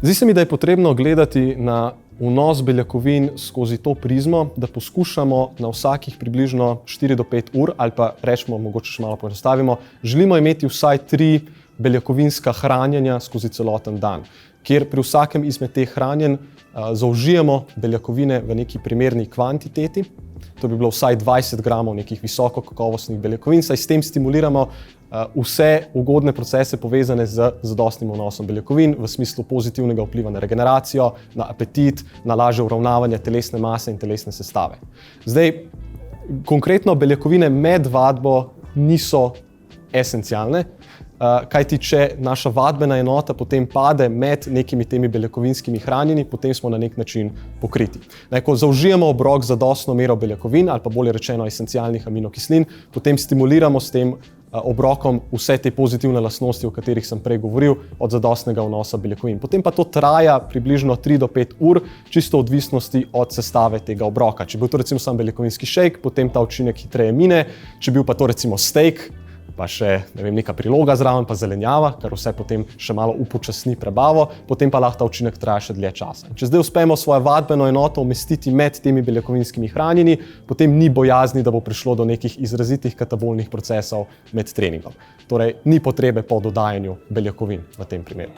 Zdi se mi, da je potrebno gledati na vnos beljakovin skozi to prizmo, da poskušamo na vsakih približno 4 do 5 ur, ali pa rečemo, mogoče še malo poenostavimo, želimo imeti vsaj 3 beljakovinska hranjenja skozi celoten dan, kjer pri vsakem izmed teh hranjenj zaužijemo beljakovine v neki primerni kvantiteti. To bi bilo vsaj 20 gramov nekih visoko kakovostnih beljakovin, saj s tem stimuliramo vse ugodne procese povezane z zadostnim vnosom beljakovin v smislu pozitivnega vpliva na regeneracijo, na apetit, na lažje uravnavanje telesne mase in telesne sestave. Zdaj, konkretno beljakovine med vadbo niso esencialne, kajti če naša vadbena enota potem pade med nekimi temi beljakovinskimi hranjeni, potem smo na nek način pokriti. Ko zaužijemo obrok z zadostno mero beljakovin, ali pa bolje rečeno esencialnih aminokislin, potem stimuliramo s tem obrokom vse te pozitivne lastnosti, o katerih sem prej govoril, od zadostnega vnosa beljakovin. Potem pa to traja približno 3 do 5 ur, čisto v odvisnosti od sestave tega obroka. Če bil to recimo sam beljakovinski šejk, potem ta učinek hitreje mine, če bil pa to recimo steak, pa še neka priloga zraven, pa zelenjava, kar vse potem še malo upočasni prebavo, potem pa lahko ta učinek traja še dlje časa. Če zdaj uspemo svojo vadbeno enoto umestiti med temi beljakovinskimi hranjeni, potem ni bojazni, da bo prišlo do nekih izrazitih katabolnih procesov med treningom. Torej, ni potrebe po dodajanju beljakovin v tem primeru.